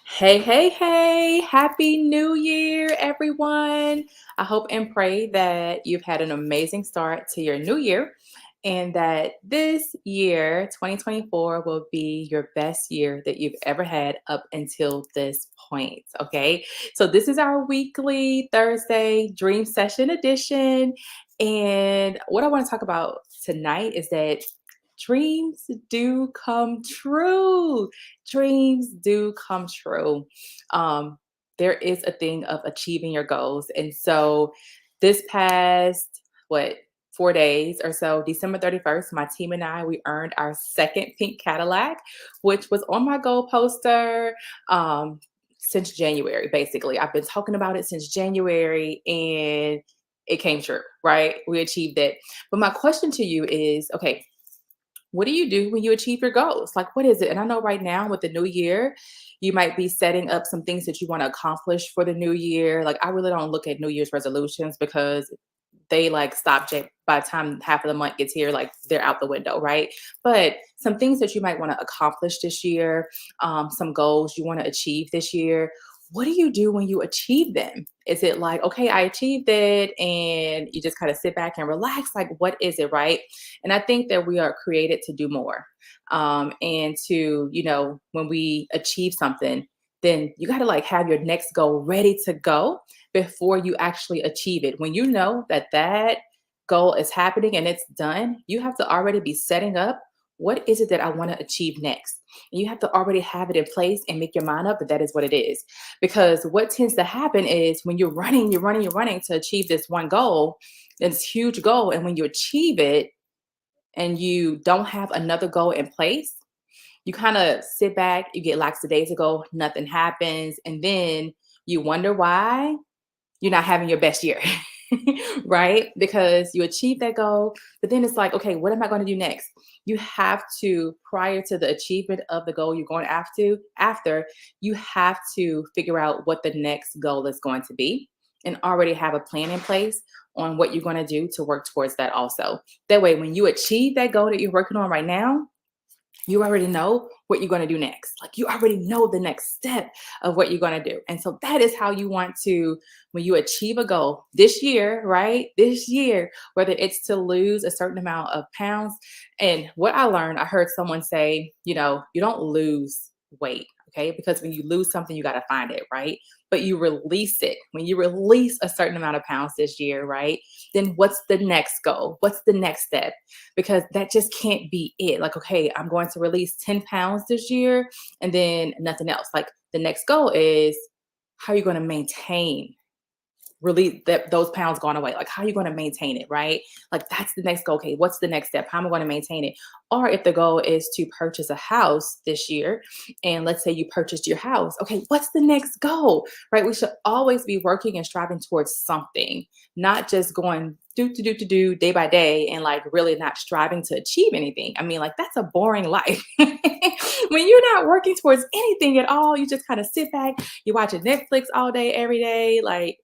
Hey, hey, hey, happy new year, everyone. I hope and pray that you've had an amazing start to your new year and that this year, 2024, will be your best year that you've ever had up until this point. Okay. So, this is our weekly Thursday dream session edition. And what I want to talk about tonight is that dreams do come true. Dreams do come true. Um, there is a thing of achieving your goals. And so this past, what, 4 days or so, December 31st, my team and I, we earned our second pink Cadillac, which was on my goal poster since January, basically. I've been talking about it since January and it came true, right? We achieved it. But my question to you is okay, what do you do when you achieve your goals? Like, what is it? And I know right now with the new year, you might be setting up some things that you want to accomplish for the new year. Like, I really don't look at New Year's resolutions because they like by the time half of the month gets here, like they're out the window, right? But some things that you might want to accomplish this year, some goals you want to achieve this year. What do you do when you achieve them? Is it like, okay, I achieved it, and you just kind of sit back and relax? Like, what is it, right? And I think that we are created to do more. And to, when we achieve something, then you got to like have your next goal ready to go before you actually achieve it. When you know that that goal is happening and it's done, you have to already be setting up what is it that I want to achieve next. And you have to already have it in place and make your mind up that that is what it is. Because what tends to happen is when you're running to achieve this one goal, this huge goal, and when you achieve it, and you don't have another goal in place, you kind of sit back, you get lackadaisical, nothing happens, and then you wonder why you're not having your best year, right? Because you achieve that goal, but then it's like, okay, what am I going to do next? You have to, prior to the achievement of the goal you're going after, you have to figure out what the next goal is going to be and already have a plan in place on what you're going to do to work towards that also. That way, when you achieve that goal that you're working on right now, you already know what you're going to do next. Like you already know the next step of what you're going to do. And so that is how you want to, when you achieve a goal this year, right? This year, whether it's to lose a certain amount of pounds. And what I learned, I heard someone say, you don't lose weight. Okay. Because when you lose something, you got to find it, right? But you release it. When you release a certain amount of pounds this year, right? Then what's the next goal? What's the next step? Because that just can't be it. Like, okay, I'm going to release 10 pounds this year and then nothing else. Like, the next goal is how are you going to maintain really those pounds gone away? Like, how are you going to maintain it, right? Like, that's the next goal. Okay, what's the next step? How am I going to maintain it? Or if the goal is to purchase a house this year, and let's say you purchased your house, okay, what's the next goal, right? We should always be working and striving towards something, not just going do day by day and like really not striving to achieve anything. I mean, like, that's a boring life. When you're not working towards anything at all, you just kind of sit back, you watching Netflix all day, every day, like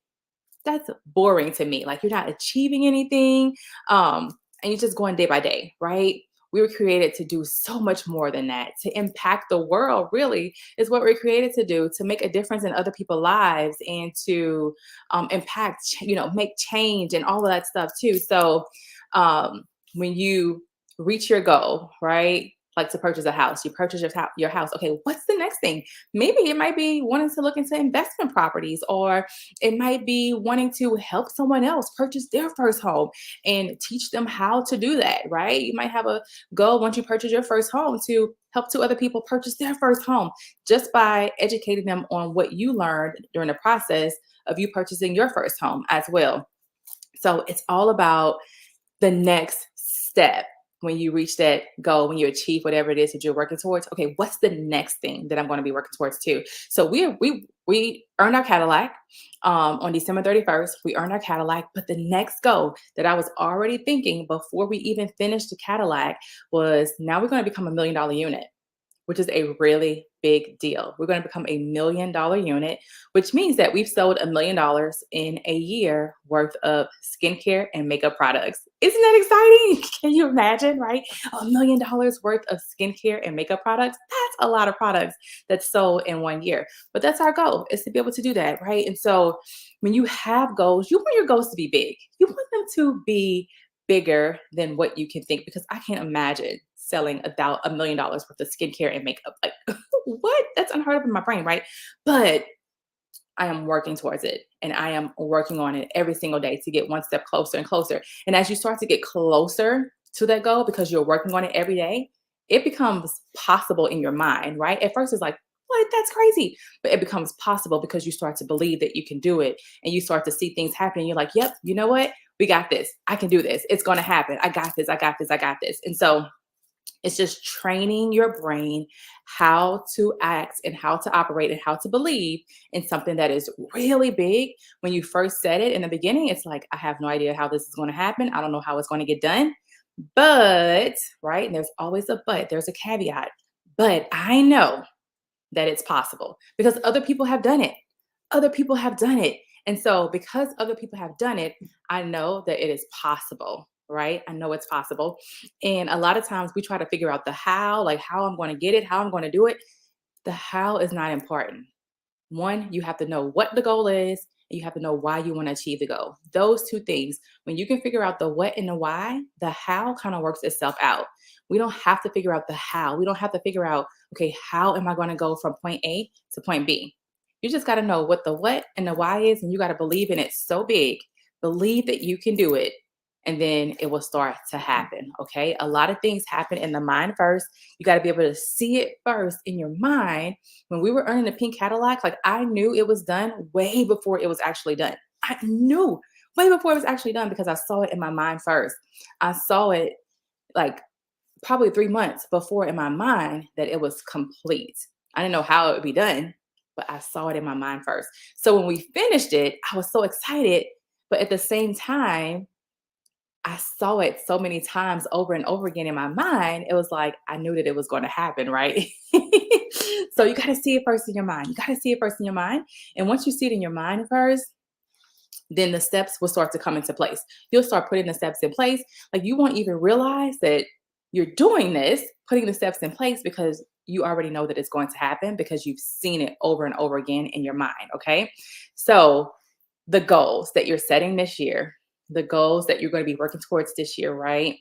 that's boring to me. Like you're not achieving anything. And you're just going day by day, right? We were created to do so much more than that, to impact the world, really, is what we're created to do, to make a difference in other people's lives and to impact, make change and all of that stuff too. So when you reach your goal, right? Like to purchase a house, you purchase your house. Okay, what's the next thing? Maybe it might be wanting to look into investment properties, or it might be wanting to help someone else purchase their first home and teach them how to do that, right? You might have a goal once you purchase your first home to help two other people purchase their first home just by educating them on what you learned during the process of you purchasing your first home as well. So it's all about the next step. When you reach that goal, when you achieve whatever it is that you're working towards, okay, what's the next thing that I'm going to be working towards too? So we earned our Cadillac on December 31st. We earned our Cadillac, but the next goal that I was already thinking before we even finished the Cadillac was now we're going to become $1 million unit. which is a really big deal. We're going to become $1 million unit, which means that we've sold $1 million in a year worth of skincare and makeup products. Isn't that exciting? Can you imagine, right? $1 million worth of skincare and makeup products. That's a lot of products that's sold in one year. But that's our goal, is to be able to do that, right? And so when you have goals, you want your goals to be big. You want them to be bigger than what you can think, because I can't imagine selling $1 million worth of skincare and makeup. Like, what? That's unheard of in my brain, right? But I am working towards it, and I am working on it every single day to get one step closer and closer. And as you start to get closer to that goal because you're working on it every day, it becomes possible in your mind, right? At first, it's like, what? That's crazy. But it becomes possible because you start to believe that you can do it, and you start to see things happen. You're like, yep, you know what? We got this. I can do this. It's going to happen. I got this. I got this. I got this. And so it's just training your brain how to act and how to operate and how to believe in something that is really big. When you first said it in the beginning, it's like, I have no idea how this is going to happen. I don't know how it's going to get done. But, right? And there's always a but, there's a caveat. But I know that it's possible because other people have done it. Other people have done it. And so, because other people have done it, I know that it is possible, right? I know it's possible. And a lot of times we try to figure out the how, like how I'm going to get it, how I'm going to do it. The how is not important. One, you have to know what the goal is, and you have to know why you want to achieve the goal. Those two things, when you can figure out the what and the why, the how kind of works itself out. We don't have to figure out the how. We don't have to figure out, okay, how am I going to go from point A to point B? You just got to know what the what and the why is, and you got to believe in it so big. Believe that you can do it, and then it will start to happen. Okay. A lot of things happen in the mind first. You got to be able to see it first in your mind. When we were earning the pink Cadillac, like I knew it was done way before it was actually done. I knew way before it was actually done because I saw it in my mind first. I saw it like probably 3 months before in my mind that it was complete. I didn't know how it would be done, but I saw it in my mind first. So when we finished it, I was so excited. But at the same time, I saw it so many times over and over again in my mind. It was like I knew that it was going to happen, right? So you got to see it first in your mind. You got to see it first in your mind. And once you see it in your mind first, then the steps will start to come into place. You'll start putting the steps in place. Like you won't even realize that you're doing this, putting the steps in place because you already know that it's going to happen because you've seen it over and over again in your mind. Okay. So the goals that you're setting this year, the goals that you're going to be working towards this year, right?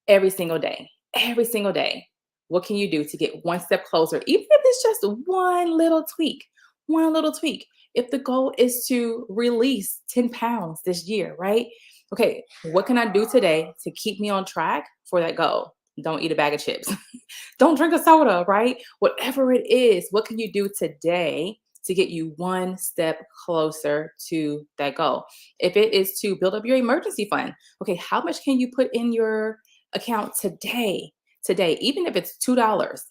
Every single day, every single day. What can you do to get one step closer, even if it's just one little tweak? One little tweak. If the goal is to release 10 pounds this year, right? Okay, what can I do today to keep me on track for that goal? Don't eat a bag of chips. Don't drink a soda, right? Whatever it is, what can you do today to get you one step closer to that goal? If it is to build up your emergency fund, okay, how much can you put in your account today? Today, even if it's $2,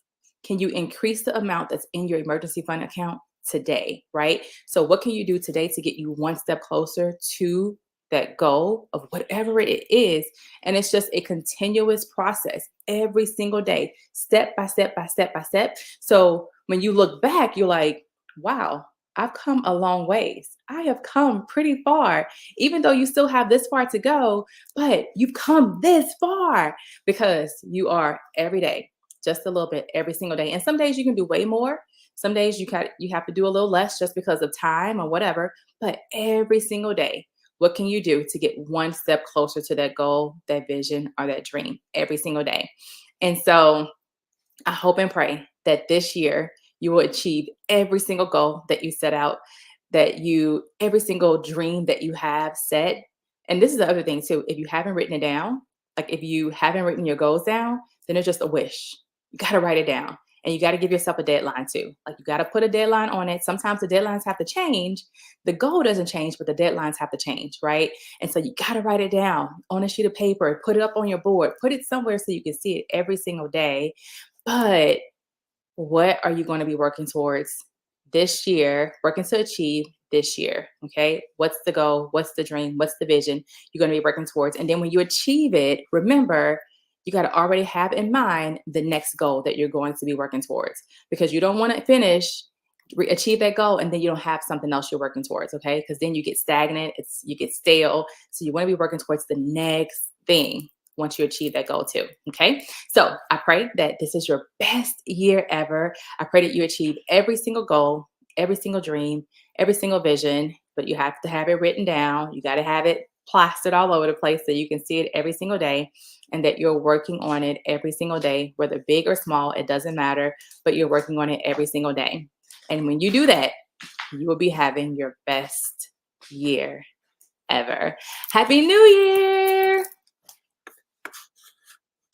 can you increase the amount that's in your emergency fund account today, right? So, what can you do today to get you one step closer to that goal of whatever it is? And it's just a continuous process every single day, step by step by step by step. So, when you look back, you're like, wow, I've come a long ways. I have come pretty far, even though you still have this far to go, but you've come this far because you are every day, just a little bit every single day. And some days you can do way more. Some days you have to do a little less just because of time or whatever. But every single day, what can you do to get one step closer to that goal, that vision, or that dream every single day? And so I hope and pray that this year you will achieve every single goal that you set out, every single dream that you have set. And this is the other thing too. If you haven't written it down, like if you haven't written your goals down, then it's just a wish. You got to write it down. And you got to give yourself a deadline too. Like you got to put a deadline on it. Sometimes the deadlines have to change. The goal doesn't change, but the deadlines have to change, right? And so you got to write it down on a sheet of paper, put it up on your board, put it somewhere so you can see it every single day. But what are you going to be working towards this year, working to achieve this year? Okay. What's the goal? What's the dream? What's the vision you're going to be working towards? And then when you achieve it, remember, you got to already have in mind the next goal that you're going to be working towards, because you don't want to finish achieve that goal and then you don't have something else you're working towards. Okay, because then you get stagnant, you get stale. So you want to be working towards the next thing once you achieve that goal too. Okay, so I pray that this is your best year ever. I pray that you achieve every single goal, every single dream, every single vision, but you have to have it written down. You got to have it plastered all over the place so you can see it every single day, and that you're working on it every single day, whether big or small, it doesn't matter, but you're working on it every single day. And when you do that, you will be having your best year ever. Happy New Year!